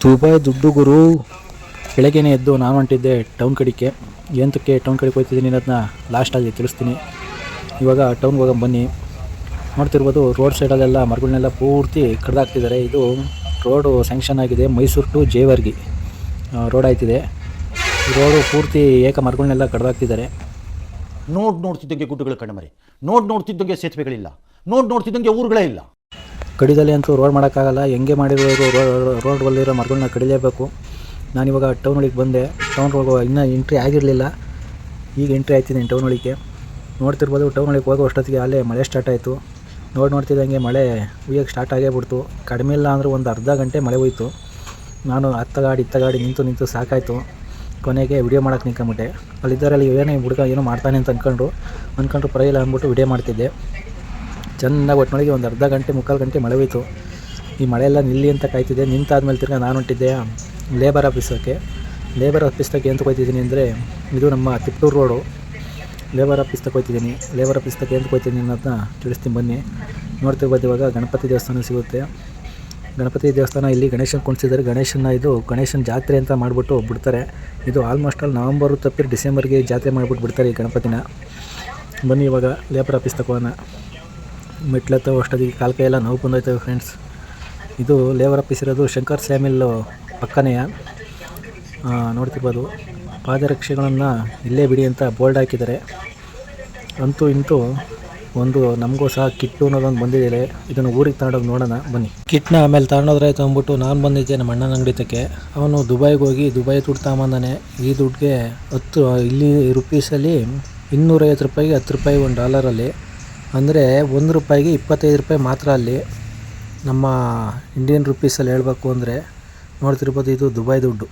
Dubai ದುಡ್ಡು ಗುರು. ಬೆಳಗ್ಗೆನೇ ಎದ್ದು ನಾನು ಹೊಂಟಿದ್ದೆ ಟೌನ್ ಕಡೆಗೆ. ಎಂತಕ್ಕೆ ಟೌನ್ ಕಡೆಗೆ ಹೋಗ್ತಿದ್ದೀನಿ ಅನ್ನೋದನ್ನ ಲಾಸ್ಟಾಗಿ ತಿಳಿಸ್ತೀನಿ. ಇವಾಗ ಟೌನ್ಗೆ ಹೋಗೋಣ ಬನ್ನಿ. ನೋಡ್ತಿರ್ಬೋದು ರೋಡ್ ಸೈಡಲ್ಲೆಲ್ಲ ಮರಗಳನ್ನೆಲ್ಲ ಪೂರ್ತಿ ಕಡ್ದಾಕ್ತಿದ್ದಾರೆ. ಇದು ರೋಡು ಸ್ಯಾಂಕ್ಷನ್ ಆಗಿದೆ, ಮೈಸೂರು ಟು ಜೇವರ್ಗಿ ರೋಡ್ ಆಯ್ತಿದೆ. ರೋಡು ಪೂರ್ತಿ ಮರಗಳನ್ನೆಲ್ಲ ಕಡ್ದಾಕ್ತಿದ್ದಾರೆ. ನೋಡ್ತಿದ್ದಂಗೆ ಗುಡ್ಡಗಳು ಕಣ್ಮರೆ, ನೋಡ್ತಿದ್ದಂಗೆ ಸೇತುವೆಗಳಿಲ್ಲ, ನೋಡ್ತಿದ್ದಂಗೆ ಊರುಗಳೇ ಇಲ್ಲ. ಕಡಿದಲ್ಲಿ ಅಂತೂ ರೋಡ್ ಮಾಡೋಕ್ಕಾಗಲ್ಲ. ಹೆಂಗೆ ಮಾಡಿರೋರು ರೋಡ್ನಲ್ಲಿರೋ ಮರಗಳನ್ನ ಕಡಿಲೇಬೇಕು. ನಾನಿವಾಗ ಟೌನ್ ಒಳಗೆ ಬಂದೆ. ಟೌನ್ ಒಳಗೆ ಇನ್ನೂ ಎಂಟ್ರಿ ಆಗಿರಲಿಲ್ಲ, ಈಗ ಎಂಟ್ರಿ ಆಯ್ತಿದ್ದೀನಿ ಟೌನ್ ಒಳಗೆ. ನೋಡ್ತಿರ್ಬೋದು ಟೌನ್ ಒಳಗೆ ಹೋಗೋ ಅಷ್ಟೊತ್ತಿಗೆ ಅಲ್ಲೇ ಮಳೆ ಸ್ಟಾರ್ಟ್ ಆಯಿತು. ನೋಡ್ತಿದ್ದಂಗೆ ಮಳೆ ಹುಯ್ಯೋಕ್ಕೆ ಸ್ಟಾರ್ಟ್ ಆಗೇ ಬಿಡ್ತು. ಕಡಿಮೆ ಇಲ್ಲ ಅಂದರೂ ಒಂದು ಅರ್ಧ ಗಂಟೆ ಮಳೆ ಹೋಯಿತು. ನಾನು ಇತ್ತಗಾಡಿ ನಿಂತು ಸಾಕಾಯಿತು. ಕೊನೆಗೆ ವಿಡಿಯೋ ಮಾಡೋಕ್ಕೆ ನಿಂತ್ಕೊಂಬಿಟ್ಟೆ. ಅಲ್ಲಿದ್ದರಲ್ಲಿ ಏನೋ ಮಾಡ್ತಾನೆ ಅಂತ ಅಂದ್ಕೊಂಡ್ರು ಪರವಾಗಿಲ್ಲ ಅಂದ್ಬಿಟ್ಟು ವಿಡಿಯೋ ಮಾಡ್ತಿದ್ದೆ. ಚೆನ್ನಾಗಿ ಒಟ್ಟಿನೊಳಗೆ ಒಂದು ಅರ್ಧ ಗಂಟೆ ಮುಕ್ಕಾಲು ಗಂಟೆ ಮಳೆ ಹೋಯಿತು. ಈ ಮಳೆಯೆಲ್ಲ ನಿಲ್ಲಿ ಅಂತ ಕಾಯ್ತಿದ್ದೆ. ನಿಂತಾದ್ಮೇಲೆ ತಿರ್ಗಿ ನಾನು ಹೊಂಟಿದ್ದೆ ಲೇಬರ್ ಆಫೀಸಕ್ಕೆ ಅಂತ ಹೋಗ್ತಿದ್ದೀನಿ ಅಂದರೆ ಇದು ನಮ್ಮ ತಿಪ್ಟೂರು ರೋಡು. ಲೇಬರ್ ಆಫೀಸ್ ಹೋಗ್ತಿದ್ದೀನಿ. ಲೇಬರ್ ಆಫೀಸ್ ಅಂತ ಹೋಗ್ತಿದ್ದೀನಿ ಅನ್ನೋದನ್ನ ತಿಳಿಸ್ತೀನಿ ಬನ್ನಿ. ನೋಡ್ತಿರ್ಬೋದು ಇವಾಗ ಗಣಪತಿ ದೇವಸ್ಥಾನ ಸಿಗುತ್ತೆ. ಗಣಪತಿ ದೇವಸ್ಥಾನ ಇಲ್ಲಿ ಗಣೇಶನ ಕುಣಿಸಿದ್ದಾರೆ. ಗಣೇಶನ ಜಾತ್ರೆ ಅಂತ ಮಾಡಿಬಿಟ್ಟು ಬಿಡ್ತಾರೆ. ಇದು ಆಲ್ಮೋಸ್ಟ್ ಆಲ್ ನವಂಬರು ತಪ್ಪಿ ಡಿಸೆಂಬರ್ಗೆ ಜಾತ್ರೆ ಮಾಡಿಬಿಟ್ಟು ಬಿಡ್ತಾರೆ ಈ ಗಣಪತಿನ. ಬನ್ನಿ ಇವಾಗ ಲೇಬರ್ ಆಫೀಸ್ ತಗೋಣ. ಮೆಟ್ಲತ್ತ ಅಷ್ಟೊತ್ತಿಗೆ ಕಾಲು ಕೈಯೆಲ್ಲ ನೋವು ಬಂದೋಯ್ತವೆ ಫ್ರೆಂಡ್ಸ್. ಇದು ಲೇಬರ್ ಆಫೀಸ್ ಇರೋದು ಶಂಕರ್ ಸ್ಯಾಮಿಲ್ಲು ಪಕ್ಕನೇ. ನೋಡ್ತಿರ್ಬೋದು ಪಾದರಕ್ಷೆಗಳನ್ನು ಇಲ್ಲೇ ಬಿಡಿ ಅಂತ ಬೋರ್ಡ್ ಹಾಕಿದ್ದಾರೆ. ಅಂತೂ ಇಂತೂ ಒಂದು ನಮಗೂ ಸಹ ಕಿಟ್ಟು ಅನ್ನೋದೊಂದು ಬಂದಿದೆ. ಇದನ್ನು ಊರಿಗೆ ತಗೊಂಡೋಗಿ ನೋಡೋಣ ಬನ್ನಿ. ಕಿಟ್ನ ಆಮೇಲೆ ತಗೊಂಡೋದ್ರಾಯ್ತು ಅಂದ್ಬಿಟ್ಟು ನಾನು ಬಂದಿದ್ದೆ ನಮ್ಮ ಅಣ್ಣನ ಅಂಗಡಿ ತಕ್ಕೆ. ಅವನು ದುಬೈಗೆ ಹೋಗಿ ದುಬೈ ದುಡ್ಡು ತಗೊಂಬಂದಾನೆ. ಈ ದುಡ್ಡಿಗೆ ಇಲ್ಲಿ ರುಪೀಸಲ್ಲಿ 250 ರೂಪಾಯಿಗೆ 10 ರೂಪಾಯಿ $1 ಅಂದರೆ ₹1 25 ಮಾತ್ರ. ಅಲ್ಲಿ ನಮ್ಮ ಇಂಡಿಯನ್ ರುಪೀಸಲ್ಲಿ ಹೇಳಬೇಕು ಅಂದರೆ ನೋಡ್ತಿರ್ಬೋದು ಇದು ದುಬೈ ದುಡ್ಡು.